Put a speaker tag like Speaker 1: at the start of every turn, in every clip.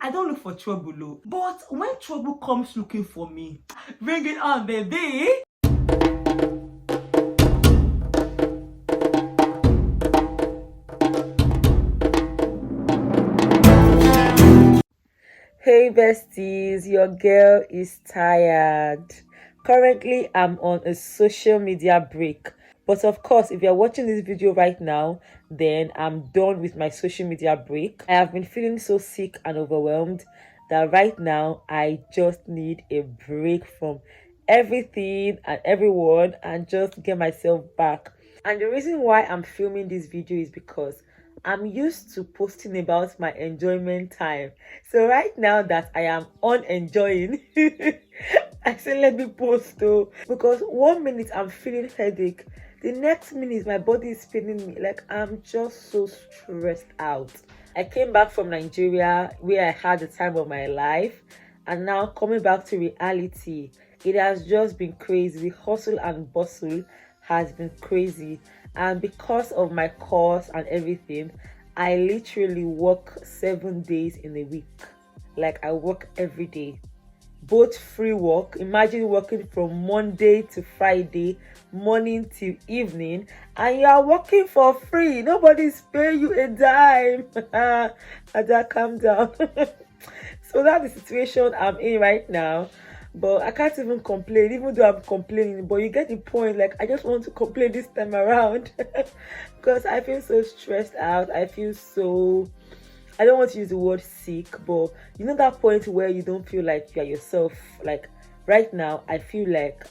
Speaker 1: I don't look for trouble, though. But when trouble comes looking for me, bring it on, baby. Hey besties, your girl is tired. Currently, I'm on a social media break. But of course, if you're watching this video right now, then I'm done with my social media break. I have been feeling so sick and overwhelmed that right now I just need a break from everything and everyone and just get myself back. And the reason why I'm filming this video is because I'm used to posting about my enjoyment time. So right now that I am unenjoying, I say let me post though. Because 1 minute I'm feeling headache. The next minute my body is spinning me. Like I'm just so stressed out. I came back from Nigeria where I had the time of my life. And now coming back to reality, it has just been crazy. The hustle and bustle has been crazy, and because of my course and everything, I literally work 7 days in a week. Like I work every day, both free work. Imagine working from Monday to Friday, morning till evening, and you are working for free. Nobody's paying you a dime. Ada, calm down. So that's the situation I'm in right now. But I can't even complain, even though I'm complaining. But you get the point. Like, I just want to complain this time around because I feel so stressed out. I feel so, I don't want to use the word sick, but you know that point where you don't feel like you're yourself. Like right now, I feel like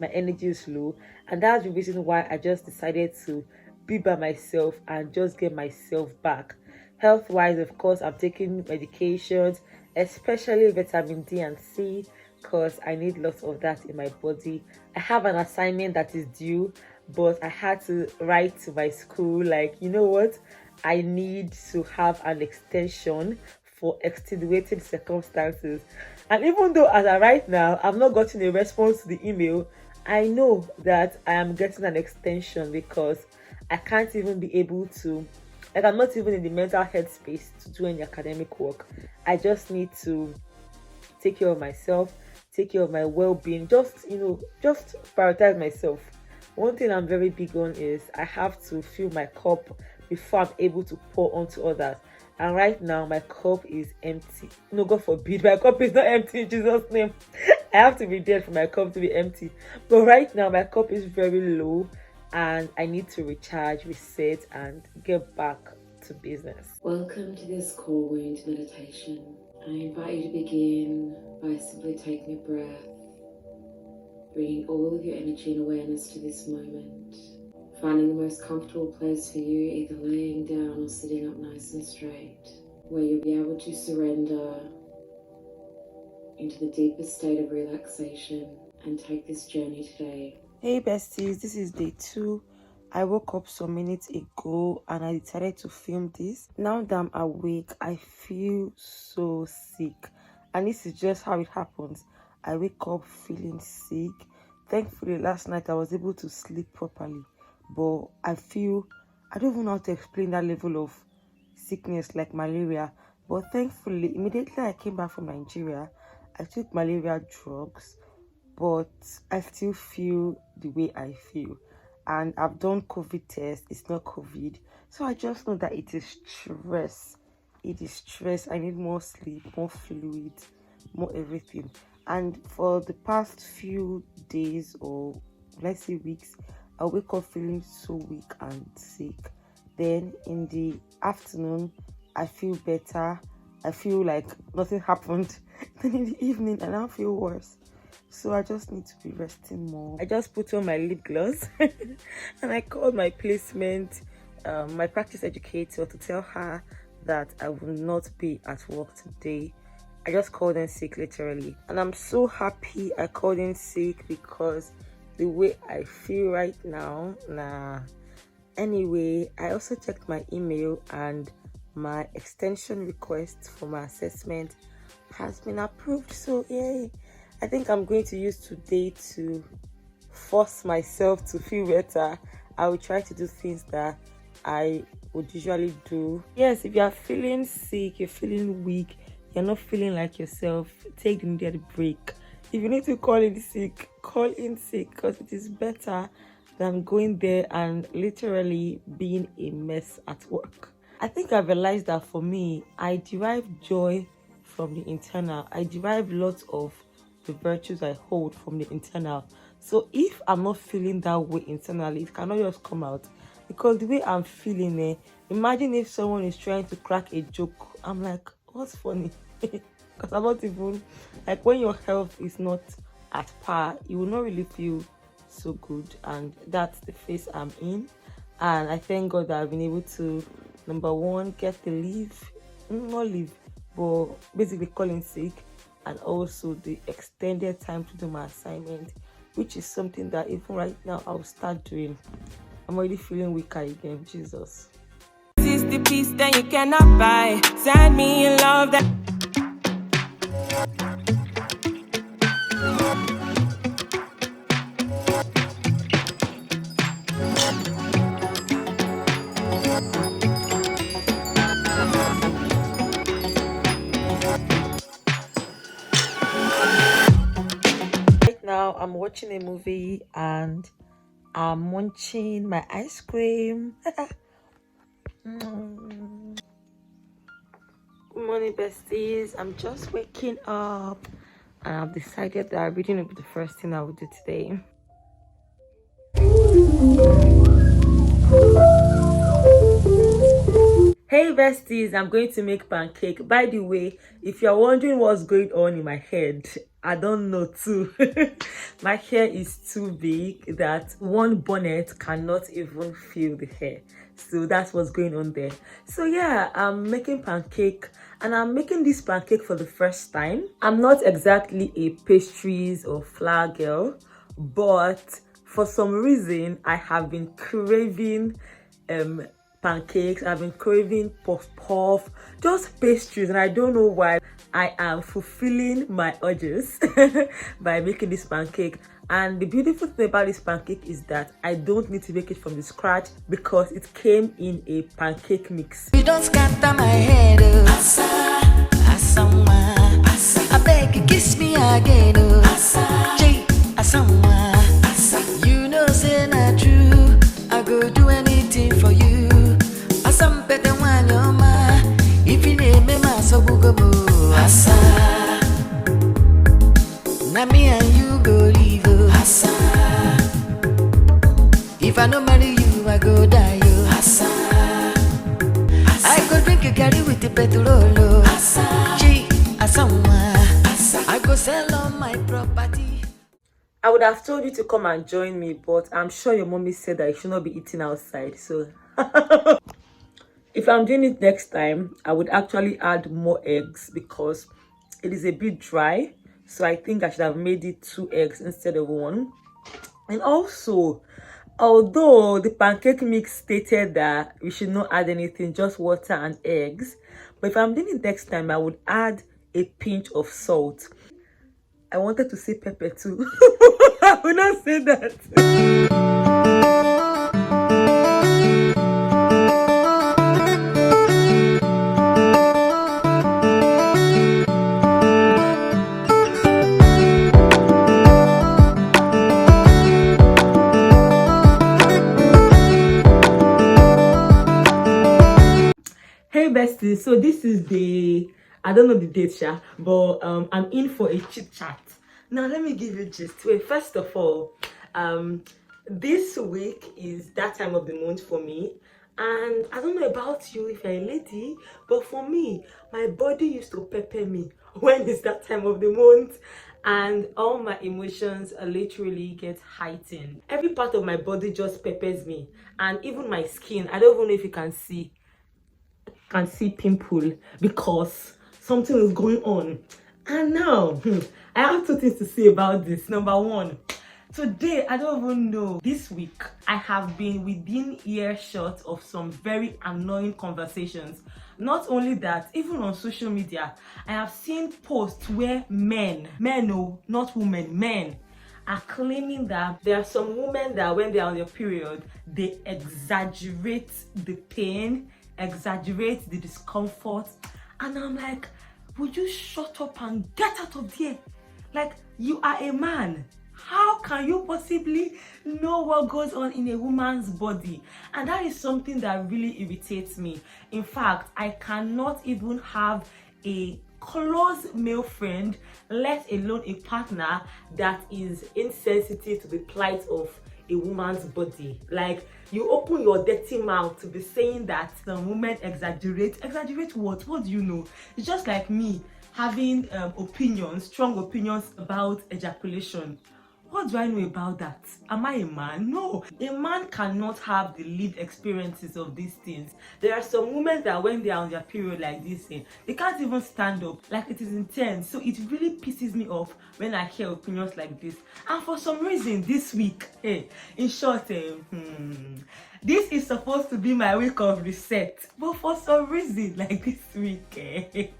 Speaker 1: my energy is low, and that's the reason why I just decided to be by myself and just get myself back. Health wise, of course, I'm taking medications, especially vitamin D and C, because I need lots of that in my body. I have an assignment that is due, but I had to write to my school, like, you know what? I need to have an extension for extenuating circumstances. And even though as I right now, I've not gotten a response to the email, I know that I am getting an extension because I can't even be able to, like, I'm not even in the mental headspace to do any academic work. I just need to take care of myself, take care of my well-being, just prioritize myself. One thing I'm very big on is I have to fill my cup before I'm able to pour onto others. And right now my cup is empty. No, God forbid, my cup is not empty in Jesus' name. I have to be dead for my cup to be empty. But right now my cup is very low and I need to recharge, reset, and get back to business.
Speaker 2: Welcome to this core wound meditation. I invite you to begin by simply taking a breath, bringing all of your energy and awareness to this moment, finding the most comfortable place for you, either laying down or sitting up nice and straight, where you'll be able to surrender into the deepest state of relaxation and take this journey today.
Speaker 1: Hey besties, this is day 2. I woke up some minutes ago and I decided to film this. Now that I'm awake, I feel so sick. And this is just how it happens. I wake up feeling sick. Thankfully, last night I was able to sleep properly. But I don't even know how to explain that level of sickness like malaria. But thankfully, immediately I came back from Nigeria, I took malaria drugs. But I still feel the way I feel. And I've done COVID test, it's not COVID. So I just know that it is stress. It is stress. I need more sleep, more fluid, more everything. And for the past few days, or let's say weeks, I wake up feeling so weak and sick. Then in the afternoon, I feel better. I feel like nothing happened. Then in the evening, I now feel worse. So I just need to be resting more. I just put on my lip gloss and I called my placement, my practice educator, to tell her that I will not be at work today. I just called in sick literally. And I'm so happy I called in sick because the way I feel right now, Anyway, I also checked my email and my extension request for my assessment has been approved. So yay. I think I'm going to use today to force myself to feel better. I will try to do things that I would usually do. Yes, if you are feeling sick, you're feeling weak, you're not feeling like yourself, take the needed break. If you need to call in sick, call in sick, because it is better than going there and literally being a mess at work. I think I've realized that for me, I derive joy from the internal. I derive lots of the virtues I hold from the internal. So if I'm not feeling that way internally, it cannot just come out. Because the way I'm feeling, imagine if someone is trying to crack a joke. I'm like, what's funny? Because I'm not even, like, when your health is not at par, you will not really feel so good. And that's the phase I'm in. And I thank God that I've been able to, number one, get the leave, not leave, but basically calling sick, and also the extended time to do my assignment, which is something that even right now I'll start doing. I'm already feeling weaker again. Jesus.
Speaker 2: This is the peace that you cannot buy. Send me in love that.
Speaker 1: Right now, I'm watching a movie and I'm munching my ice cream. Good morning, besties. I'm just waking up and I've decided that reading will be the first thing I will do today. Hey besties, I'm going to make pancake. By the way, if you're wondering what's going on in my head, I don't know too. My hair is too big that one bonnet cannot even feel the hair. So that's what's going on there. So yeah, I'm making pancake and I'm making this pancake for the first time. I'm not exactly a pastries or flour girl, but for some reason I have been craving pancakes. I've been craving puff puff, just pastries, and I don't know why. I am fulfilling my urges by making this pancake. And the beautiful thing about this pancake is that I don't need to make it from the scratch because it came in a pancake mix.
Speaker 2: You don't scatter my head, Asa, Asama, Asa. I beg you, kiss me again, Asa, J, Asama, Asa. You know, say not true. I go do anything for you. Asam pete wanyoma. If you name me, so bugabu, Asa. Na me and you go leave, Asa. If I no marry you, I go die, Asa. I go drink a carry with the petrol, Asa. G, Asama, Asa. I go sell all my property.
Speaker 1: I would have told you to come and join me, but I'm sure your mommy said that you should not be eating outside. So if I'm doing it next time, I would actually add more eggs because it is a bit dry. So I think I should have made it 2 eggs instead of 1. And also, although the pancake mix stated that we should not add anything, just water and eggs, but if I'm doing it next time, I would add a pinch of salt. I wanted to say pepper too. I will not say that. Hey besties, so this is the, I don't know the date, but I'm in for a chit chat. Now let me give you gist. Wait, first of all, this week is that time of the month for me, and I don't know about you if you're a lady, but for me, my body used to pepper me when it's that time of the month, and all my emotions literally get heightened. Every part of my body just peppers me, and even my skin. I don't even know if you can see pimple because something is going on. And now I have 2 things to say about this. Number one, today, I don't even know, this week I have been within earshot of some very annoying conversations. Not only that, even on social media I have seen posts where men, oh, not women, men are claiming that there are some women that when they are on their period, they exaggerate the pain, exaggerate the discomfort. And I'm like, would you shut up and get out of there? Like, you are a man. How can you possibly know what goes on in a woman's body? And that is something that really irritates me. In fact, I cannot even have a close male friend, let alone a partner that is insensitive to the plight of a woman's body. Like, you open your dirty mouth to be saying that some women exaggerate. Exaggerate what? What do you know? It's just like me having strong opinions about ejaculation. What do I know about that? Am I a man? No. A man cannot have the lived experiences of these things. There are some women that when they are on their period like this, they can't even stand up. Like, it is intense. So it really pisses me off when I hear opinions like this. And for some reason this week, in short, this is supposed to be my week of reset. But for some reason, like this week,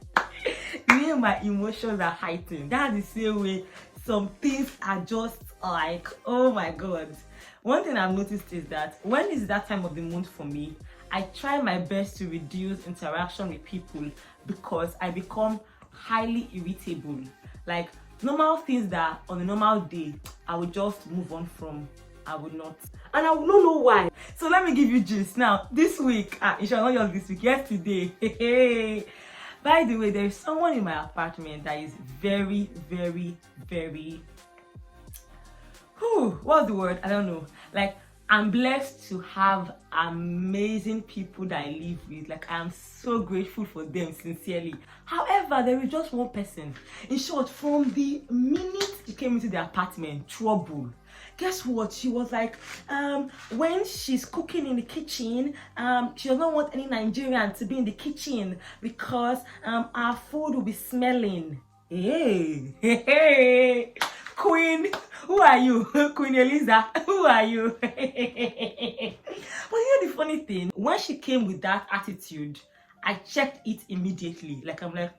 Speaker 1: my emotions are heightened. That's the same way some things are just like, oh my god. One thing I've noticed is that when it's that time of the month for me, I try my best to reduce interaction with people because I become highly irritable. Like, normal things that on a normal day I would just move on from, I would not. And I would not know why. So let me give you gist. Now, this week, it shall not just this week, yesterday. By the way, there is someone in my apartment that is very, very, very, what's the word? I don't know. Like, I'm blessed to have amazing people that I live with. Like, I'm so grateful for them, sincerely. However, there is just one person. In short, from the minute she came into the apartment, trouble. Guess what? She was like, when she's cooking in the kitchen, she does not want any Nigerian to be in the kitchen because our food will be smelling. Hey, Queen, who are you? Queen Eliza, who are you? But you know the funny thing, when she came with that attitude, I checked it immediately. Like, I'm like,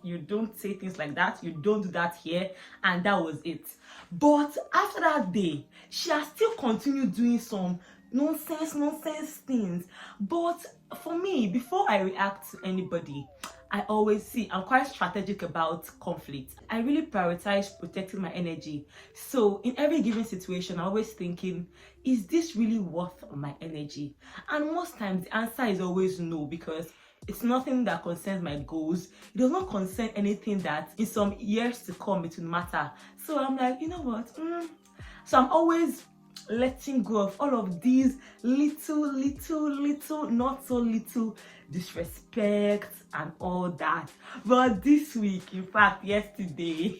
Speaker 1: you don't say things like that. You don't do that here. And that was it. But after that day, she has still continued doing some nonsense things. But for me, before I react to anybody, I always see, I'm quite strategic about conflict. I really prioritize protecting my energy. So in every given situation, I'm always thinking, is this really worth my energy? And most times the answer is always no, because it's nothing that concerns my goals. It does not concern anything that in some years to come it will matter. So I'm like, you know what? So I'm always letting go of all of these little, not so little disrespect and all that. But this week, in fact, yesterday,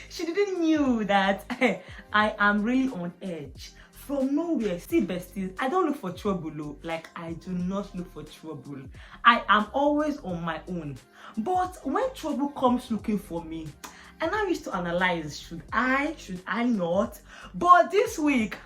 Speaker 1: she didn't knew that I am really on edge. From nowhere, see besties, I don't look for trouble. Like, I do not look for trouble. I am always on my own. But when trouble comes looking for me, and I used to analyze, should I not? But this week,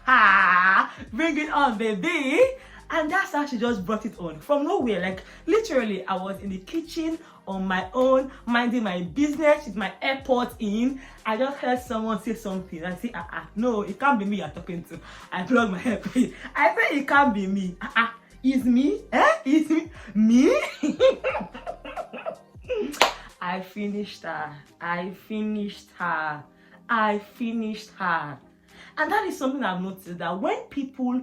Speaker 1: bring it on, baby. And that's how she just brought it on from nowhere. Like, literally, I was in the kitchen on my own, minding my business with my AirPods in. I just heard someone say something. I say, no, it can't be me you're talking to. I plug my AirPods. I say it can't be me. It's me? It's me? Me? I finished her. And that is something I've noticed, that when people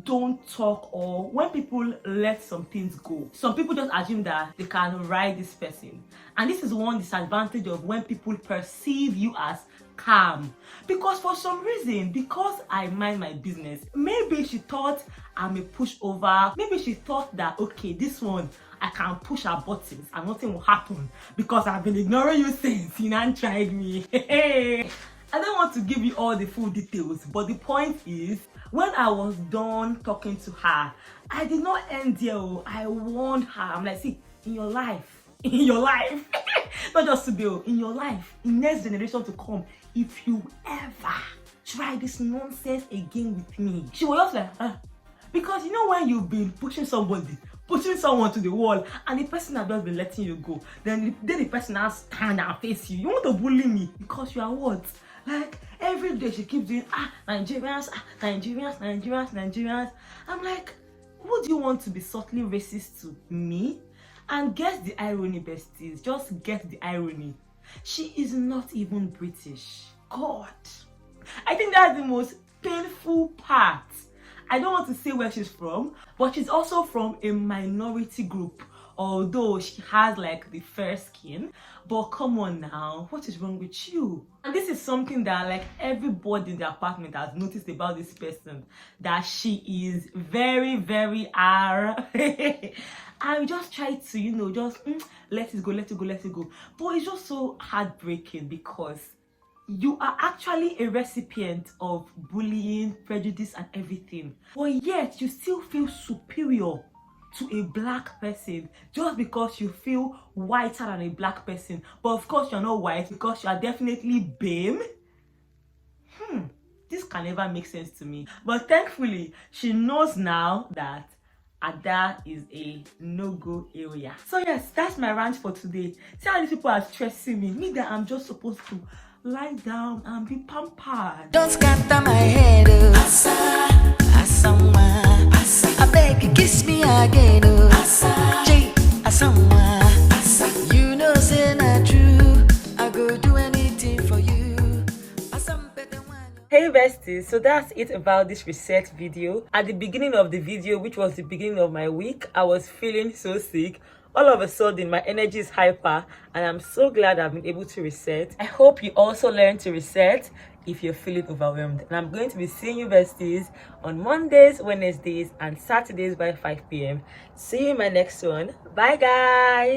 Speaker 1: don't talk or when people let some things go, some people just assume that they can ride this person. And this is one disadvantage of when people perceive you as calm, because for some reason, because I mind my business, maybe she thought I'm a pushover. Maybe she thought that, okay, this one I can push her buttons and nothing will happen because I've been ignoring you since you ain't tried me. I don't want to give you all the full details, but the point is, when I was done talking to her, I did not end there. I warned her. I'm like, see, in your life, not just today, in your life, in next generation to come, if you ever try this nonsense again with me, she was just like, because you know when you've been pushing someone to the wall and the person has just been letting you go, then the person has stand and face you. You want to bully me because you are what? Like, every day she keeps doing, Nigerians. I'm like, who do you want to be subtly racist to? Me? And get the irony, besties. Just get the irony. She is not even British. God. I think that's the most painful part. I don't want to say where she's from, but she's also from a minority group. Although she has like the fair skin, but come on now, what is wrong with you? And this is something that like everybody in the apartment has noticed about this person, that she is very, very R. I just try to, just let it go, let it go, let it go. But it's just so heartbreaking because you are actually a recipient of bullying, prejudice, and everything. But yet you still feel superior to a black person just because you feel whiter than a black person. But of course you're not white because you are definitely BAME. This can never make sense to me. But thankfully, she knows now that Ada is a no-go area. So yes, that's my rant for today. See how these people are stressing me that I'm just supposed to lie down and be pampered.
Speaker 2: Don't scatter my head, Asa, Asawa, Asa. I beg you, kiss me again, Asa, J, Asawa, Asa. You know, say not true. I go do anything for you.
Speaker 1: Hey besties, so that's it about this reset video. At the beginning of the video, which was the beginning of my week, I was feeling so sick. All of a sudden my energy is hyper and I'm so glad I've been able to reset. I hope you also learn to reset if you're feeling overwhelmed. And I'm going to be seeing you besties on Mondays, Wednesdays, and Saturdays by 5 p.m. See you in my next one. Bye guys.